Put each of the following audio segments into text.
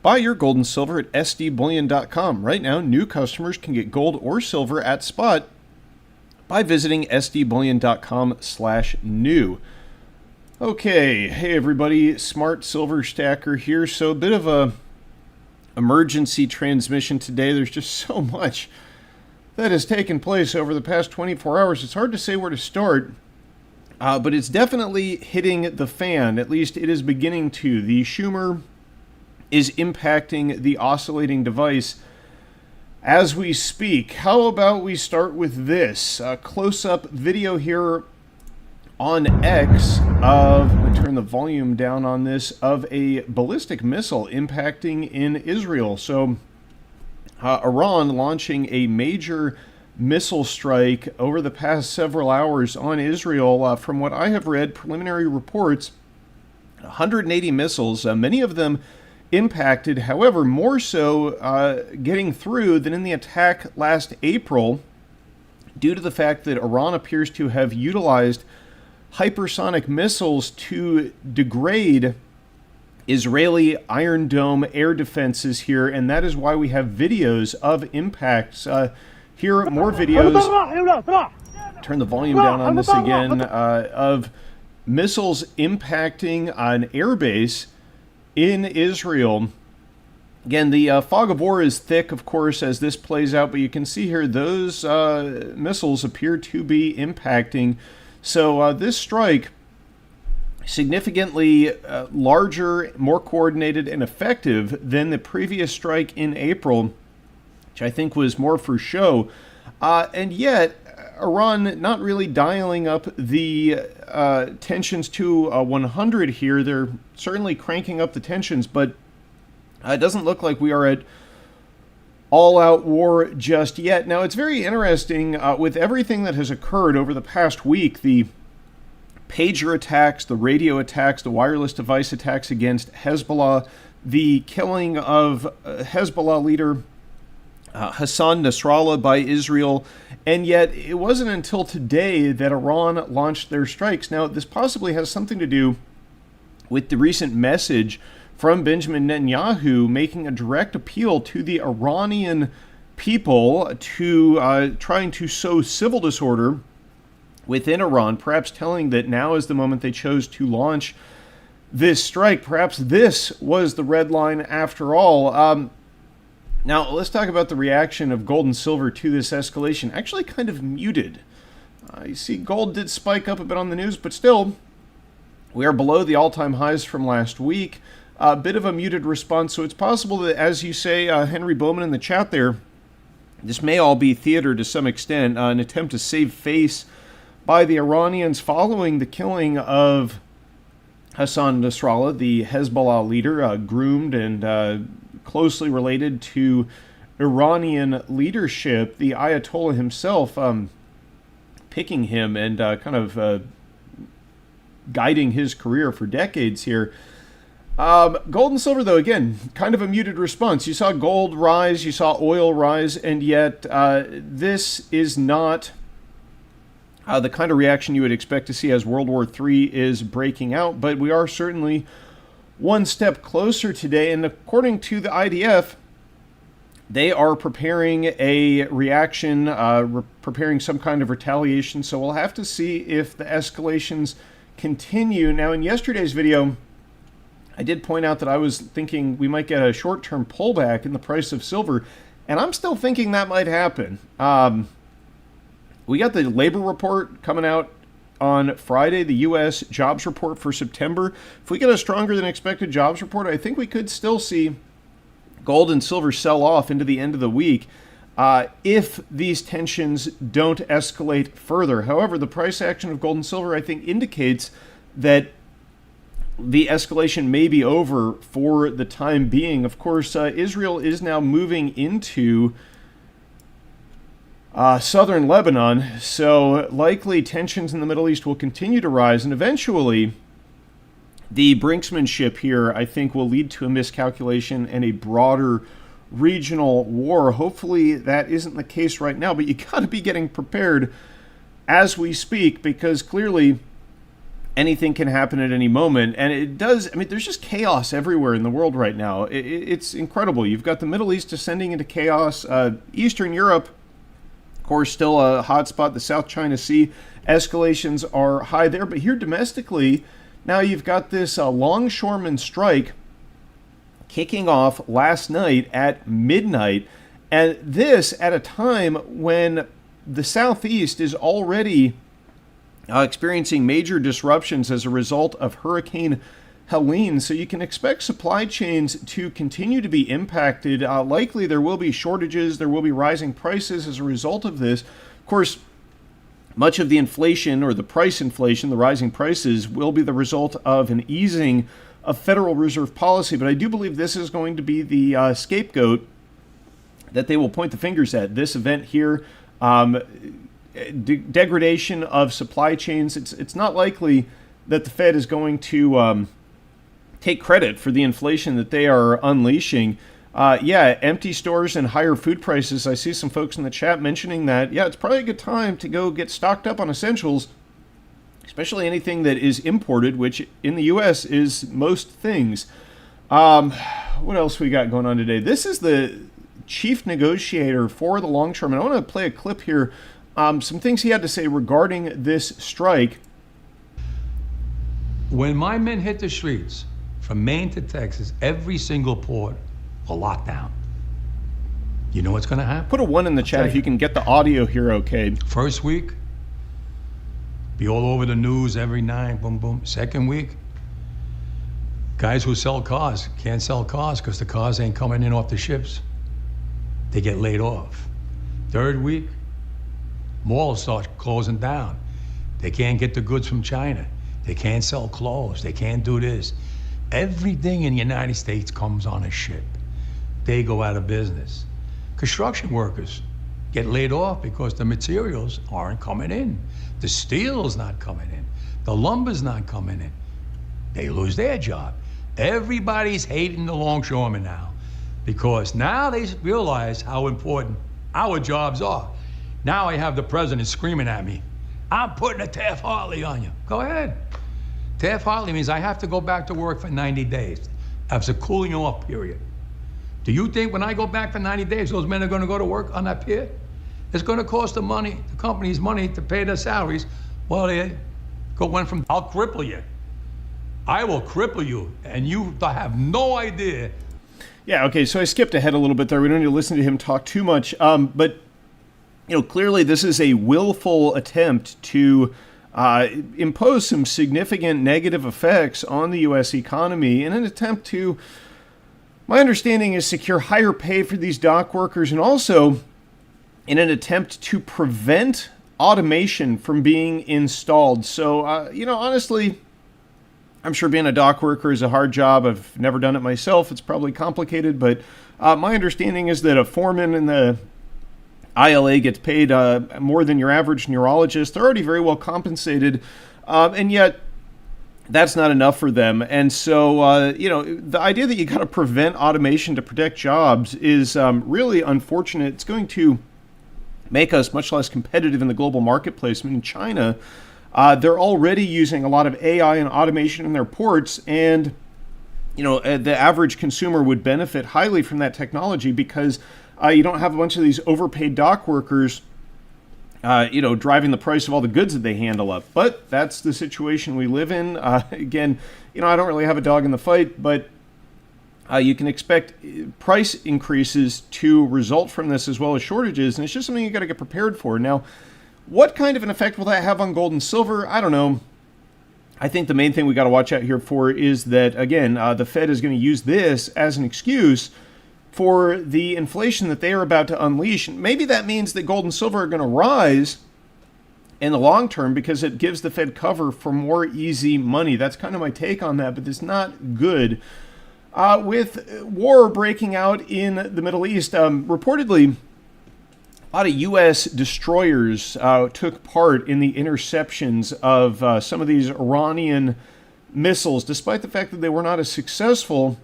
Buy your gold and silver at sdbullion.com. Right now, new customers can get gold or silver at spot by visiting sdbullion.com/new. Okay, hey everybody, Smart Silver Stacker here. So a bit of a emergency transmission today. There's just so much that has taken place over the past 24 hours. It's hard to say where to start, but it's definitely hitting the fan. At least it is beginning to. The Schumer is impacting the oscillating device as we speak. How about we start with this close-up video here on X of, let me turn the volume down on this, of a ballistic missile impacting in Israel. So Iran launching a major missile strike over the past several hours on Israel. From what I have read, preliminary reports, 180 missiles, many of them impacted, however, more so getting through than in the attack last April, due to the fact that Iran appears to have utilized hypersonic missiles to degrade Israeli Iron Dome air defenses here, and that is why we have videos of impacts. Here, more videos. Turn the volume down on this again, of missiles impacting an airbase in Israel. Again, the fog of war is thick, of course, as this plays out, but you can see here those missiles appear to be impacting. So this strike, significantly larger, more coordinated, and effective than the previous strike in April, which I think was more for show. And yet, Iran not really dialing up the tensions to 100 here. They're certainly cranking up the tensions, but it doesn't look like we are at all-out war just yet. Now, it's very interesting with everything that has occurred over the past week, the pager attacks, the radio attacks, the wireless device attacks against Hezbollah, the killing of Hezbollah leader Hassan Nasrallah by Israel, and yet it wasn't until today that Iran launched their strikes. Now, this possibly has something to do with the recent message from Benjamin Netanyahu making a direct appeal to the Iranian people to trying to sow civil disorder within Iran, perhaps telling that now is the moment they chose to launch this strike. Perhaps this was the red line after all. Now, let's talk about the reaction of gold and silver to this escalation. Actually kind of muted. You see, gold did spike up a bit on the news, but still, we are below the all-time highs from last week. A bit of a muted response, so it's possible that, as you say, Henry Bowman in the chat there, this may all be theater to some extent, an attempt to save face by the Iranians following the killing of Hassan Nasrallah, the Hezbollah leader, groomed and closely related to Iranian leadership, the Ayatollah himself picking him and kind of guiding his career for decades here. Gold and silver, though, again, kind of a muted response. You saw gold rise, you saw oil rise, and yet this is not the kind of reaction you would expect to see as World War III is breaking out, but we are certainly one step closer today, and according to the IDF, they are preparing a reaction, preparing some kind of retaliation, so we'll have to see if the escalations continue. Now, in yesterday's video, I did point out that I was thinking we might get a short-term pullback in the price of silver, and I'm still thinking that might happen. We got the labor report coming out on Friday, the U.S. jobs report for September. If we get a stronger than expected jobs report, I think we could still see gold and silver sell off into the end of the week if these tensions don't escalate further. However, the price action of gold and silver, I think, indicates that the escalation may be over for the time being. Of course, Israel is now moving into southern Lebanon, so likely tensions in the Middle East will continue to rise, and eventually the brinksmanship here, I think, will lead to a miscalculation and a broader regional war. Hopefully that isn't the case right now, but you got to be getting prepared as we speak, because clearly anything can happen at any moment. And it does, I mean, there's just chaos everywhere in the world right now. It's incredible. You've got the Middle East descending into chaos. Eastern Europe, of course, still a hot spot. The South China Sea, escalations are high there. But here domestically, now you've got this longshoreman strike kicking off last night at midnight. And this at a time when the Southeast is already experiencing major disruptions as a result of Hurricane Helene. So you can expect supply chains to continue to be impacted. Likely there will be shortages, there will be rising prices as a result of this. Of course, much of the inflation or the price inflation, the rising prices, will be the result of an easing of Federal Reserve policy. But I do believe this is going to be the scapegoat that they will point the fingers at. This event here, degradation of supply chains. It's not likely that the Fed is going to take credit for the inflation that they are unleashing. Empty stores and higher food prices. I see some folks in the chat mentioning that. Yeah, it's probably a good time to go get stocked up on essentials, especially anything that is imported, which in the U.S. is most things. What else we got going on today? This is the chief negotiator for the longshoremen. I want to play a clip here. Some things he had to say regarding this strike. When my men hit the streets, from Maine to Texas, every single port will lock down. You know what's going to happen? Put a 1 in the chat if you can get the audio here okay. First week, be all over the news every night, boom, boom. Second week, guys who sell cars can't sell cars because the cars ain't coming in off the ships. They get laid off. Third week, malls start closing down. They can't get the goods from China. They can't sell clothes. They can't do this. Everything in the United States comes on a ship. They go out of business. Construction workers get laid off because the materials aren't coming in. The steel's not coming in. The lumber's not coming in. They lose their job. Everybody's hating the longshoremen now because now they realize how important our jobs are. Now I have the president screaming at me, I'm putting a Taft-Hartley on you. Go ahead. Taft-Hartley means I have to go back to work for 90 days. That's a cooling off period. Do you think when I go back for 90 days, those men are going to go to work on that pier? It's going to cost the companies money to pay their salaries. Well, they went from, I'll cripple you. I will cripple you, and you have no idea. Yeah, okay, so I skipped ahead a little bit there. We don't need to listen to him talk too much. But, you know, clearly this is a willful attempt to impose some significant negative effects on the U.S. economy in an attempt to, my understanding is, secure higher pay for these dock workers, and also in an attempt to prevent automation from being installed. So, you know, honestly, I'm sure being a dock worker is a hard job. I've never done it myself. It's probably complicated, but my understanding is that a foreman in the ILA gets paid more than your average neurologist. They're already very well compensated, and yet that's not enough for them. And so, you know, the idea that you got to prevent automation to protect jobs is really unfortunate. It's going to make us much less competitive in the global marketplace. I mean, in China, they're already using a lot of AI and automation in their ports, and you know, the average consumer would benefit highly from that technology because you don't have a bunch of these overpaid dock workers, you know, driving the price of all the goods that they handle up. But that's the situation we live in. Again, you know, I don't really have a dog in the fight, but you can expect price increases to result from this as well as shortages, and it's just something you got to get prepared for. Now, what kind of an effect will that have on gold and silver? I don't know. I think the main thing we got to watch out here for is that, again, the Fed is going to use this as an excuse for the inflation that they are about to unleash. Maybe that means that gold and silver are going to rise in the long term because it gives the Fed cover for more easy money. That's kind of my take on that, but it's not good. With war breaking out in the Middle East, reportedly, a lot of U.S. destroyers took part in the interceptions of some of these Iranian missiles, despite the fact that they were not as successful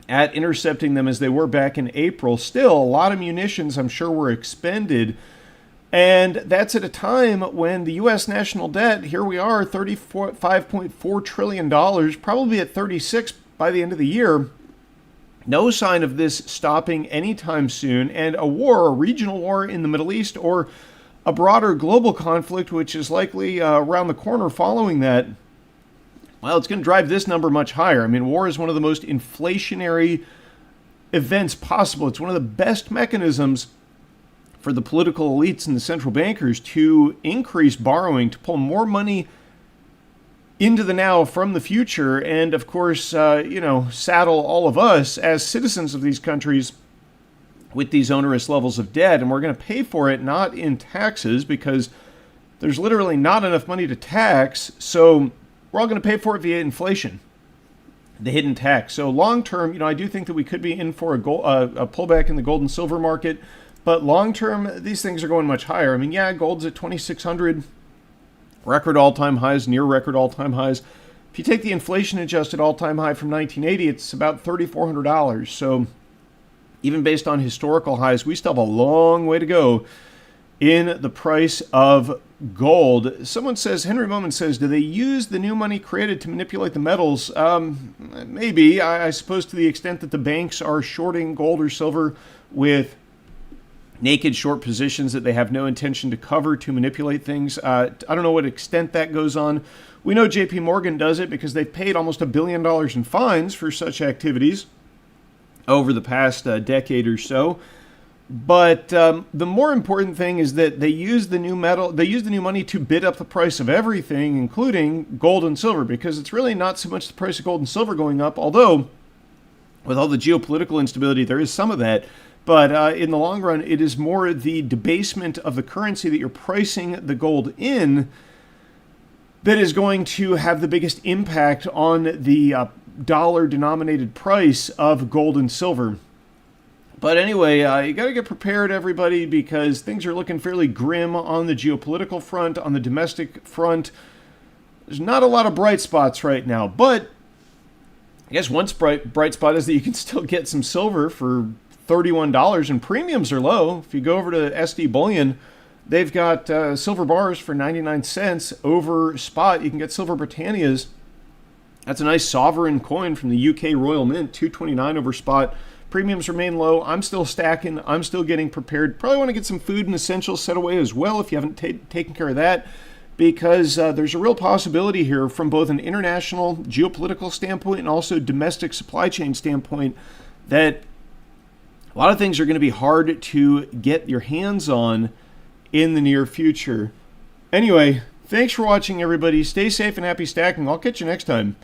at intercepting them as they were back in April. Still, a lot of munitions, I'm sure, were expended. And that's at a time when the U.S. national debt, here we are, $35.4 trillion, probably at 36 by the end of the year. No sign of this stopping anytime soon. And a war, a regional war in the Middle East, or a broader global conflict, which is likely around the corner following that, well, it's going to drive this number much higher. I mean, war is one of the most inflationary events possible. It's one of the best mechanisms for the political elites and the central bankers to increase borrowing, to pull more money into the now from the future, and of course, saddle all of us as citizens of these countries with these onerous levels of debt. And we're going to pay for it not in taxes, because there's literally not enough money to tax. So we're all going to pay for it via inflation, the hidden tax. So long term, I do think that we could be in for a pullback in the gold and silver market. But long term, these things are going much higher. I mean, yeah, gold's at 2,600, record all-time highs, near record all-time highs. If you take the inflation-adjusted all-time high from 1980, it's about $3,400. So even based on historical highs, we still have a long way to go in the price of gold. Someone says, Henry Bowman says, do they use the new money created to manipulate the metals? Maybe. I suppose to the extent that the banks are shorting gold or silver with naked short positions that they have no intention to cover to manipulate things. I don't know what extent that goes on. We know JP Morgan does it because they've paid almost $1 billion in fines for such activities over the past decade or so. But the more important thing is that they use the new money to bid up the price of everything, including gold and silver, because it's really not so much the price of gold and silver going up, although with all the geopolitical instability, there is some of that. But in the long run, it is more the debasement of the currency that you're pricing the gold in that is going to have the biggest impact on the dollar-denominated price of gold and silver. But anyway, you got to get prepared, everybody, because things are looking fairly grim on the geopolitical front, on the domestic front. There's not a lot of bright spots right now, but I guess one bright spot is that you can still get some silver for $31, and premiums are low. If you go over to SD Bullion, they've got silver bars for 99 cents over spot. You can get silver Britannias. That's a nice sovereign coin from the UK Royal Mint, $2.29 over spot. Premiums remain low. I'm still stacking. I'm still getting prepared. Probably want to get some food and essentials set away as well if you haven't taken care of that, because there's a real possibility here from both an international geopolitical standpoint and also domestic supply chain standpoint that a lot of things are going to be hard to get your hands on in the near future. Anyway, thanks for watching, everybody. Stay safe and happy stacking. I'll catch you next time.